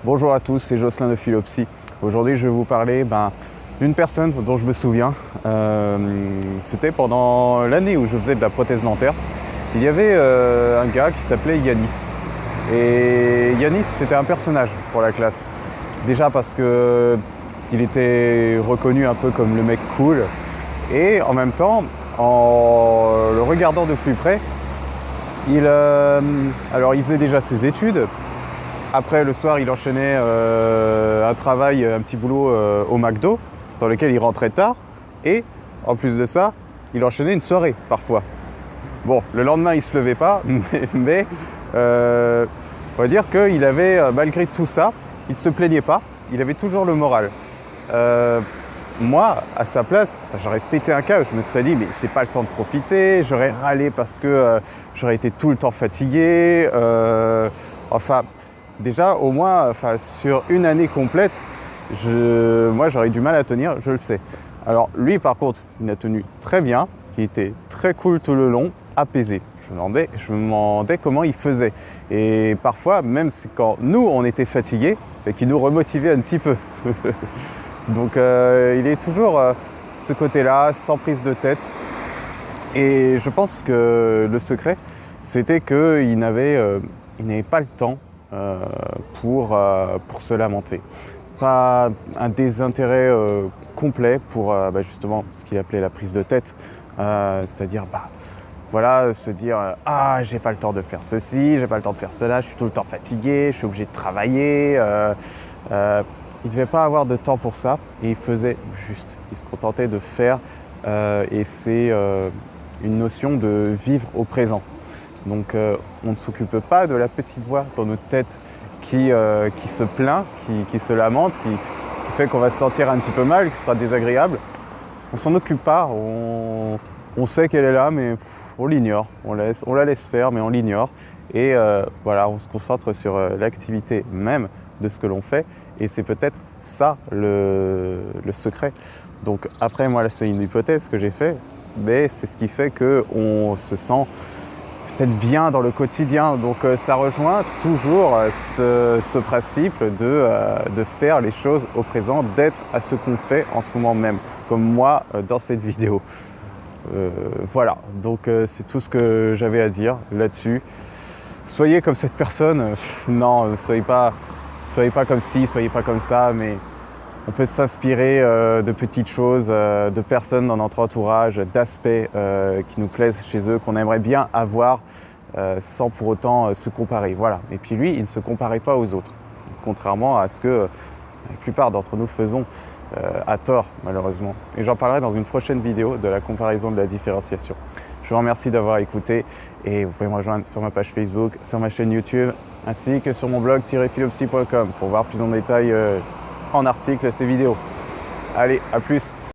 Bonjour à tous, c'est Jocelyn de Philopsy. Aujourd'hui, je vais vous parler d'une personne dont je me souviens. C'était pendant l'année où je faisais de la prothèse dentaire. Il y avait un gars qui s'appelait Yanis. Et Yanis, c'était un personnage pour la classe. Déjà parce que il était reconnu un peu comme le mec cool. Et en même temps, en le regardant de plus près, il faisait déjà ses études. Après, le soir, il enchaînait un travail, un petit boulot au McDo, dans lequel il rentrait tard. Et, en plus de ça, il enchaînait une soirée, parfois. Bon, le lendemain, il ne se levait pas, mais on va dire qu'il avait, malgré tout ça, il ne se plaignait pas, il avait toujours le moral. Moi, à sa place, j'aurais pété un câble, je me serais dit, mais j'ai pas le temps de profiter, j'aurais râlé parce que j'aurais été tout le temps fatigué. Déjà, au moins, sur une année complète, moi, j'aurais du mal à tenir, je le sais. Alors, lui, par contre, il a tenu très bien, il était très cool tout le long, apaisé. Je me demandais comment il faisait. Et parfois, même quand nous, on était fatigués, qu'il nous remotivait un petit peu. Donc, il est toujours ce côté-là, sans prise de tête. Et je pense que le secret, c'était qu'il n'avait pas le temps pour se lamenter. Pas un désintérêt complet pour justement ce qu'il appelait la prise de tête, c'est-à-dire se dire j'ai pas le temps de faire ceci, j'ai pas le temps de faire cela, je suis tout le temps fatigué, je suis obligé de travailler. Il ne devait pas avoir de temps pour ça et il faisait juste, il se contentait de faire et c'est une notion de vivre au présent. Donc on ne s'occupe pas de la petite voix dans notre tête qui se plaint, qui se lamente, qui fait qu'on va se sentir un petit peu mal, qui sera désagréable. On s'en occupe pas, on sait qu'elle est là, mais on l'ignore. On la laisse faire, mais on l'ignore. Et on se concentre sur l'activité même de ce que l'on fait. Et c'est peut-être ça le secret. Donc après, moi, là, c'est une hypothèse que j'ai faite, mais c'est ce qui fait qu'on se sent peut-être bien dans le quotidien. Donc ça rejoint toujours ce principe de faire les choses au présent, d'être à ce qu'on fait en ce moment même, comme moi dans cette vidéo. Voilà, donc c'est tout ce que j'avais à dire là-dessus. Soyez comme cette personne, non, soyez pas comme ci, soyez pas comme ça, mais on peut s'inspirer de petites choses, de personnes dans notre entourage, d'aspects qui nous plaisent chez eux, qu'on aimerait bien avoir sans pour autant se comparer. Voilà. Et puis lui, il ne se comparait pas aux autres, contrairement à ce que la plupart d'entre nous faisons à tort, malheureusement. Et j'en parlerai dans une prochaine vidéo de la comparaison de la différenciation. Je vous remercie d'avoir écouté et vous pouvez me rejoindre sur ma page Facebook, sur ma chaîne YouTube, ainsi que sur mon blog philopsy.com pour voir plus en détail en article ces vidéos. Allez, à plus!